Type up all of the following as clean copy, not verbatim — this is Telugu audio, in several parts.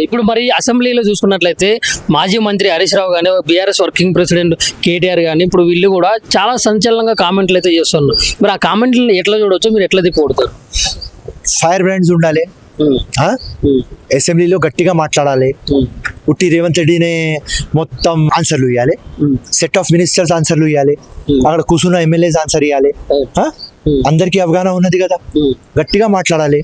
ఇప్పుడు మరి అసెంబ్లీలో చూసుకున్నట్లయితే మాజీ మంత్రి హరీష్ రావు కానీ బీఆర్ఎస్ వర్కింగ్ ప్రెసిడెంట్ కేటీఆర్ కానీ ఇప్పుడు వీళ్ళు కూడా చాలా సంచలనంగా కామెంట్లు అయితే చేస్తున్నారు. మరి ఆ కామెంట్లు ఎట్లా చూడవచ్చు, మీరు ఎట్లా తిప్పబడతారు? ఫైర్ బ్రాండ్స్ ఉండాలి, అసెంబ్లీలో గట్టిగా మాట్లాడాలి, ఉట్టి రేవంత్ రెడ్డినే మొత్తం ఆన్సర్లు ఇవ్వాలి, సెట్ ఆఫ్ మినిస్టర్స్ ఆన్సర్లు ఇవ్వాలి, అక్కడ కూర్చున్న ఎమ్మెల్యేస్ ఆన్సర్ ఇవ్వాలి. అందరికీ అవగాహన ఉన్నది కదా, గట్టిగా మాట్లాడాలి.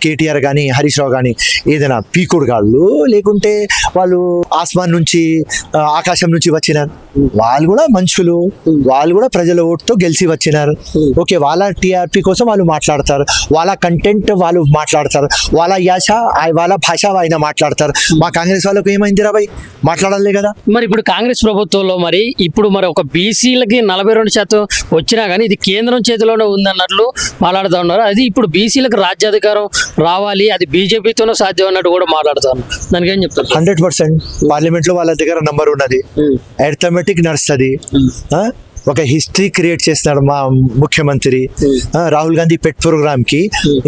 కేటీఆర్ కానీ హరీష్ రావు కానీ ఏదైనా పీకుడు కాళ్ళు లేకుంటే వాళ్ళు ఆస్మాన్ నుంచి ఆకాశం నుంచి వచ్చినారు, వాళ్ళు కూడా మనుషులు, వాళ్ళు కూడా ప్రజల ఓటుతో గెలిచి వచ్చినారు. ఓకే, వాళ్ళ టీఆర్పీ కోసం వాళ్ళు మాట్లాడతారు, వాళ్ళ కంటెంట్ వాళ్ళు మాట్లాడతారు, వాళ్ళ యాస వాళ్ళ భాష ఆయన మాట్లాడతారు. మా కాంగ్రెస్ వాళ్ళకు ఏమైంది రా భయ్, మాట్లాడాలి కదా. మరి ఇప్పుడు కాంగ్రెస్ ప్రభుత్వంలో మరి ఇప్పుడు మరి ఒక బీసీలకి 42% వచ్చినా కానీ ఇది కేంద్రం చేతిలోనే ఉందన్నట్లు మాట్లాడుతూ ఉన్నారు. అది ఇప్పుడు బీసీలకు రాజ్యాధికారం రావాలి, అది బీజేపీతోనే సాధ్యం అన్నట్టు కూడా మాట్లాడుతాను. దానికి ఏం చెప్తారు? 100% పార్లమెంట్ లో వాళ్ళ దగ్గర నంబర్ ఉన్నది, అర్థమెటిక్ నడుస్తుంది. ఒక హిస్టరీ క్రియేట్ చేస్తున్నాడు మా ముఖ్యమంత్రి రాహుల్ గాంధీ పెట్ ప్రోగ్రామ్ కి.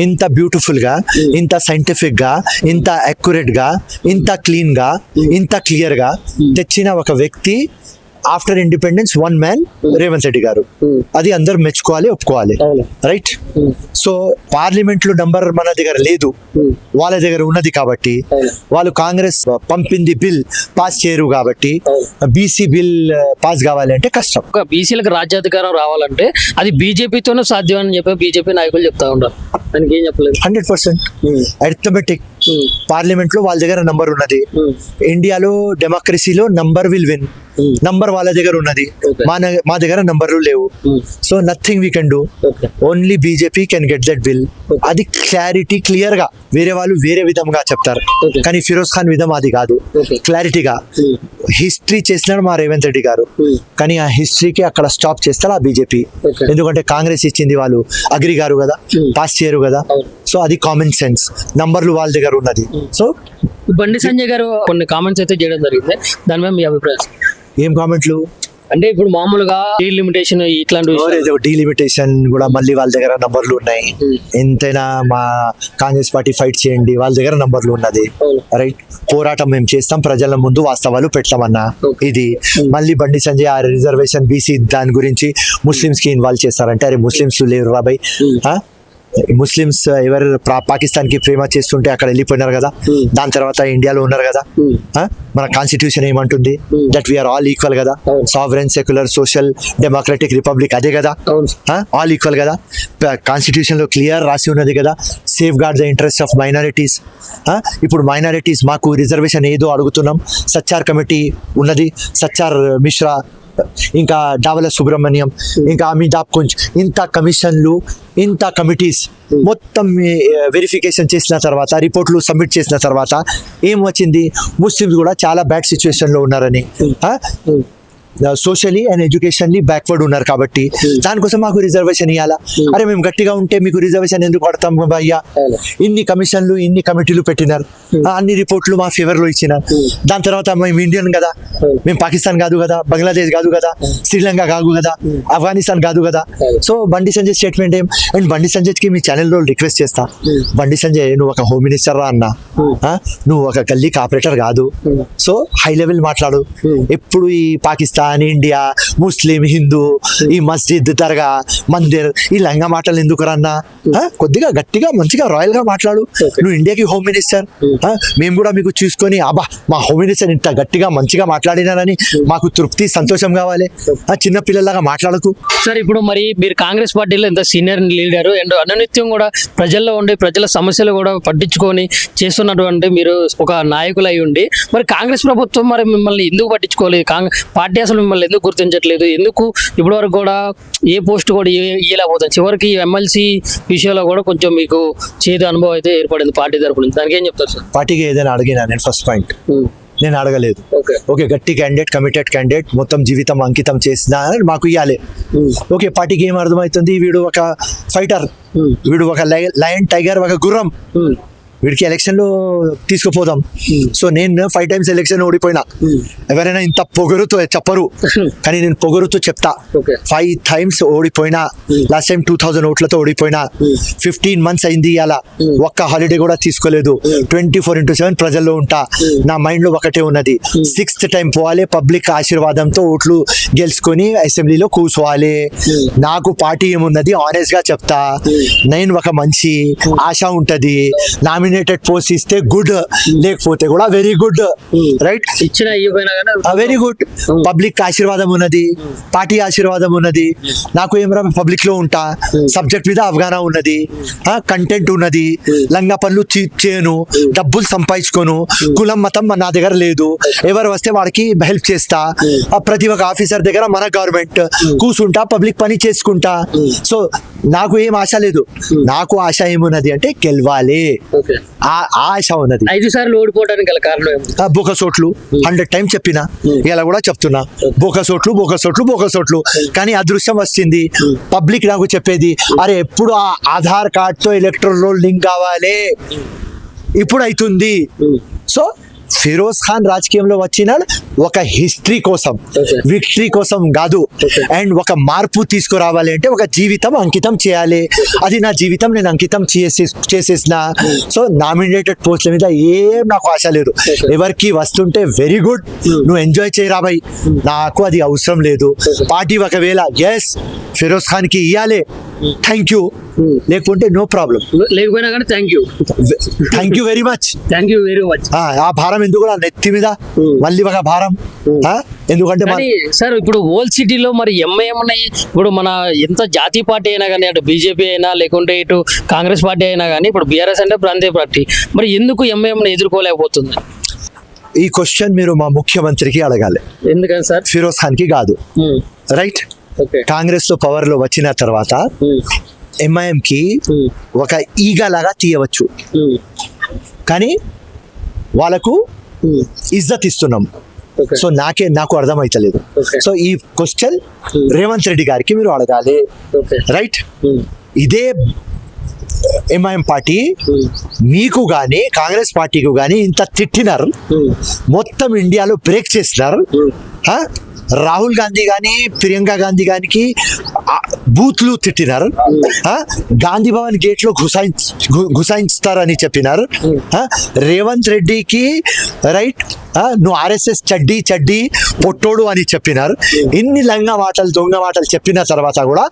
ఇంత బ్యూటిఫుల్ గా, ఇంత సైంటిఫిక్ గా, ఇంత అక్యురేట్ గా, ఇంత క్లీన్ గా, ఇంత క్లియర్ గా తెచ్చిన ఒక వ్యక్తి after independence, one man Revanth Reddy గారు. అది అందరు మెచ్చుకోవాలి, ఒప్పుకోవాలి, రైట్? సో పార్లమెంట్ లో నంబర్ మన దగ్గర లేదు, వాళ్ళ దగ్గర ఉన్నది కాబట్టి వాళ్ళు కాంగ్రెస్ పంపింది బిల్ పాస్ చేయరు కాబట్టి బీసీ బిల్ పాస్ కావాలి అంటే కష్టం. ఒక బీసీలకు రాజ్యాధికారం రావాలంటే అది బీజేపీతోనే సాధ్యం అని చెప్పి బీజేపీ నాయకులు చెప్తా ఉంటారు. దానికి ఏం చెప్పలేదు. 100% అర్థమెటిక్. పార్లమెంట్ లో వాళ్ళ దగ్గర నంబర్ ఉన్నది. ఇండియాలో డెమోక్రసీలో నంబర్ విల్ విన్, నంబర్ వాళ్ళ దగ్గర ఉన్నది, మా దగ్గర నంబర్లు లేవు. So nothing we can do, only BJP can get that bill. అది క్లారిటీ క్లియర్ గా, వేరే వాళ్ళు వేరే విధంగా చెప్తారు కానీ ఫిరోజ్ ఖాన్ విధం అది కాదు. క్లారిటీగా హిస్టరీ చేసినాడు మా రేవంత్ రెడ్డి గారు, కానీ ఆ హిస్టరీకి అక్కడ స్టాప్ చేస్తారు ఆ బీజేపీ. ఎందుకంటే కాంగ్రెస్ ఇచ్చింది వాళ్ళు అగ్రి గారు కదా, పాస్ చేయరు కదా. సో అది కామన్ సెన్స్, నంబర్లు వాళ్ళ దగ్గర ఉన్నది. సో బండి సంజయ్ గారు కొన్ని కామెంట్స్ అయితే చేయడం జరిగింది, దాని మీద మీ అభిప్రాయం? ఏం కామెంట్లు అంటే ఇప్పుడు మామూలుగా డీలిమిటేషన్ ఇట్లాంటి డీలిమిటేషన్ కూడా మళ్ళీ వాళ్ళ దగ్గర నంబర్లు ఉన్నాయి. ఎంతైనా మా కాంగ్రెస్ పార్టీ ఫైట్ చేయండి, వాళ్ళ దగ్గర నంబర్లు ఉన్నది, రైట్? పోరాటం మేము చేస్తాం, ప్రజల ముందు వాస్తవాలు పెడతామన్నా. ఇది మళ్ళీ బండి సంజయ్ ఆ రిజర్వేషన్ బీసీ దాని గురించి ముస్లిమ్స్ కి ఇన్వాల్వ్ చేస్తారంటే, అరే ముస్లిమ్స్ లేరు రాబాయ్, ముస్లిమ్స్ ఎవరు పాకిస్తాన్ కి ప్రేమ చేస్తుంటే అక్కడ వెళ్ళిపోయినారు కదా, దాని తర్వాత ఇండియాలో ఉన్నారు కదా. మన కాన్స్టిట్యూషన్ ఏమంటుంది? దట్ వీఆర్ ఆల్ ఈక్వల్ కదా, sovereign, secular, social, democratic republic, అదే కదా, ఆల్ ఈక్వల్ కదా. కాన్స్టిట్యూషన్ లో క్లియర్ రాసి ఉన్నది కదా, safeguard the interest of minorities. ఇప్పుడు మైనారిటీస్ మాకు రిజర్వేషన్ ఏదో అడుగుతున్నాం, సచ్చార్ కమిటీ ఉన్నది, సచ్చార్ మిశ్రా, ఇంకా డావల సుబ్రహ్మణ్యం, ఇంకా అమితాబ్ కుంజ్, ఇంత కమిషన్లు, ఇంత కమిటీస్ మొత్తం వెరిఫికేషన్ చేసిన తర్వాత, రిపోర్ట్లు సబ్మిట్ చేసిన తర్వాత ఏం వచ్చింది? ముస్లిమ్స్ కూడా చాలా బ్యాడ్ సిచ్యువేషన్ లో ఉన్నారని, సోషలీ అండ్ ఎడ్యుకేషన్లీ బ్యాక్వర్డ్ ఉన్నారు కాబట్టి దానికోసం మాకు రిజర్వేషన్ ఇవ్వాలా. అరే మేము గట్టిగా ఉంటే మీకు రిజర్వేషన్ ఎందుకు పడతాం అయ్యా? ఇన్ని కమిషన్లు, ఇన్ని కమిటీలు పెట్టినారు, అన్ని రిపోర్ట్లు మా ఫేవర్ లో ఇచ్చినారు. దాని తర్వాత మేము ఇండియన్ కదా, మేము పాకిస్తాన్ కాదు కదా, బంగ్లాదేశ్ కాదు కదా, శ్రీలంక కాదు కదా, ఆఫ్ఘనిస్తాన్ కాదు కదా. సో బండి సంజయ్ స్టేట్మెంట్ ఏం? అండ్ బండి సంజయ్ కి మీ ఛానల్లో రిక్వెస్ట్ చేస్తా, బండి సంజయ్ నువ్వు ఒక హోమ్ మినిస్టర్ రా అన్నా, నువ్వు ఒక గల్లీ ఆపరేటర్ కాదు. సో హై లెవెల్ మాట్లాడు. ఎప్పుడు ఈ పాకిస్తాన్, ఇండియా, ముస్లిం, హిందూ, ఈ మస్జిద్, దర్గా, మందిర్, ఈ లంగా మాటలు ఎందుకు రన్నా? కొద్దిగా గట్టిగా మంచిగా రాయల్ గా మాట్లాడు. నువ్వు ఇండియాకి హోమ్ మినిస్టర్, మేము కూడా మీకు చూసుకొని అబ్బా మా హోమ్ మినిస్టర్ ఇంత గట్టిగా మంచిగా మాట్లాడినారని మాకు తృప్తి, సంతోషం కావాలి. చిన్న పిల్లలాగా మాట్లాడకు సార్. ఇప్పుడు మరి మీరు కాంగ్రెస్ పార్టీలో ఎంత సీనియర్ లీడర్ అండ్ అనునిత్యం కూడా ప్రజల్లో ఉండి ప్రజల సమస్యలు కూడా పట్టించుకొని చేస్తున్నటువంటి మీరు ఒక నాయకులు అయి ఉండి, మరి కాంగ్రెస్ ప్రభుత్వం మరి మిమ్మల్ని ఎందుకు పట్టించుకోలేదు? పార్టీ అసలు మిమ్మల్ని ఎందుకు గుర్తించట్లేదు? ఎందుకు ఇప్పటి వరకు కూడా ఏ పోస్ట్ కూడా ఇవ్వలేకపోతుంది? చివరికి ఎమ్మెల్సీ విషయంలో కూడా కొంచెం మీకు చేదు అనుభవం అయితే ఏర్పడింది పార్టీ తరపు నుంచి. దానికి ఏం చెప్తారు సార్? పార్టీకి ఏదైనా అడిగినా నేను ఫస్ట్ పాయింట్ నేను అడగలేదు. ఓకే, గట్టి క్యాండిడేట్, కమిటెడ్ క్యాండిడేట్, మొత్తం జీవితం అంకితం చేసిన మాకు ఇవ్వాలి. ఓకే, పార్టీకి ఏం అర్థమవుతుంది? వీడు ఒక ఫైటర్, వీడు ఒక లయన్, టైగర్, ఒక గుర్రం, వీడికి ఎలక్షన్ లో తీసుకుపోదాం. సో నేను 5 times ఎలక్షన్ ఓడిపోయినా. ఎవరైనా ఇంత పొగరుతో చెప్పరు, కానీ నేను పొగరుతో చెప్తా. Okay. 5 times ఓడిపోయినా. లాస్ట్ టైం 2000 ఓట్లతో ఓడిపోయినా. 15 months అయింది అలా. ఒక్క హాలిడే కూడా తీసుకోలేదు. 24/7 ప్రజల్లో ఉంటా. నా మైండ్ లో ఒకటే ఉన్నది, 6th time పోవాలి, పబ్లిక్ ఆశీర్వాదంతో ఓట్లు గెలుచుకొని అసెంబ్లీలో కూర్చోవాలి. నాకు పార్టీ ఏమున్నది ఆనెస్ట్ గా చెప్తా. నేను ఒక మంచి ఆశ ఉంటది. నామినేటెడ్ పోస్ట్ ఇస్తే గుడ్, లేకపోతే కూడా వెరీ గుడ్. రైట్, ఇచ్చిన ఇవ్వైనా కానీ వెరీ గుడ్. పబ్లిక్ ఆశీర్వాదం ఉన్నది, పార్టీ ఆశీర్వాదం ఉన్నది. నాకు ఏమరా పబ్లిక్ లో ఉంటా, సబ్జెక్ట్ మీద అవగాహన ఉన్నది, కంటెంట్ ఉన్నది, లంగా పనులు చేయను, డబ్బులు సంపాదించుకోను, కులం మతం నా దగ్గర లేదు. ఎవరు వస్తే వాడికి హెల్ప్ చేస్తా. ప్రతి ఒక్క ఆఫీసర్ దగ్గర మన గవర్నమెంట్ కూర్చుంటా, పబ్లిక్ పని చేసుకుంటా. సో నాకు ఏం ఆశ లేదు. నాకు ఆశ ఏమున్నది అంటే గెలవాలి, ఓకే ఆ ఆశ ఉన్నది. 5 సార్లు ఓడిపోవడానికి గల కారణం ఏమి? బోకసోట్లు 100 times చెప్పిన, ఇలా కూడా చెప్తున్నా. బోకసోట్లు. కానీ అదృష్టం వచ్చింది. పబ్లిక్ నాకు చెప్పేది, అరే ఎప్పుడు ఆ ఆధార్ కార్డ్ తో ఎలక్ట్రల్ రోల్ లింక్ కావాలి, ఇప్పుడు అవుతుంది. సో ఫిరోజ్ ఖాన్ రాజకీయంలో వచ్చినాడు ఒక హిస్టరీ కోసం, విక్టరీ కోసం కాదు. అండ్ ఒక మార్పు తీసుకురావాలి అంటే ఒక జీవితం అంకితం చేయాలి. అది నా జీవితం నేను అంకితం చేసేసిన. సో నామినేటెడ్ పోస్టుల మీద ఏం నాకు ఆశ లేదు. ఎవరికి వస్తుంటే వెరీ గుడ్, నువ్వు ఎంజాయ్ చేయరా భయ్, నాకు అది అవసరం లేదు. పార్టీ ఒకవేళ ఎస్ ఫిరోజ్ ఖాన్ కి ఇవ్వాలి, థ్యాంక్ యూ, లేకుంటే నో ప్రాబ్లం. లేకపోయినా కానీ థ్యాంక్ యూ వెరీ మచ్. ఆ భారం ఎందుకు నా నెత్తి మీద మళ్ళీ ఒక భారం? ఎందుకంటే కానీ సార్ ఇప్పుడు ఓల్డ్ సిటీలో మరి ఎంఐఎం ఉన్నాయి. ఇప్పుడు మన ఎంత జాతీయ పార్టీ అయినా కానీ, అటు బీజేపీ అయినా లేకుంటే ఇటు కాంగ్రెస్ పార్టీ అయినా కానీ, ఇప్పుడు బీఆర్ఎస్ అంటే ప్రాంతీయ పార్టీ, మరి ఎందుకు ఎంఐఎం ఎదుర్కోలేకపోతుంది? ఈ క్వశ్చన్ మీరు మా ముఖ్యమంత్రికి అడగాలి. ఎందుకని సార్? ఫిరోజ్ ఖాన్ కి కాదు. రైట్, కాంగ్రెస్ లో పవర్ లో వచ్చిన తర్వాత ఎంఐఎం కి ఒక ఈగ లాగా తీయవచ్చు, కానీ వాళ్ళకు ఇజ్జత్ ఇస్తున్నాం. సో నాకు అర్థమైతలేదు. సో ఈ క్వశ్చన్ రేవంత్ రెడ్డి గారికి మీరు అడగాలి. రైట్, ఇదే ఎంఐఎం పార్టీ మీకు గాని కాంగ్రెస్ పార్టీకి గాని ఇంత తిట్టినారు, మొత్తం ఇండియాలో బ్రేక్ చేసినారు. రాహుల్ గాంధీ గాని ప్రియాంక గాంధీ గానికి బూత్లు తిట్టినారు. గాంధీ భవన్ గేట్ లో గుసాయిస్తారని చెప్పినారు. రేవంత్ రెడ్డికి రైట్ నువ్వు ఆర్ఎస్ఎస్ చడ్డీ పొట్టోడు అని చెప్పినారు. ఇన్ని దొంగ మాటలు చెప్పిన తర్వాత కూడా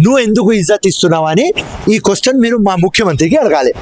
నువ్వు ఎందుకు ఇజ్జత్ ఇస్తున్నావు అని ఈ క్వశ్చన్ మీరు మా ముఖ్యమంత్రికి అడగాలి.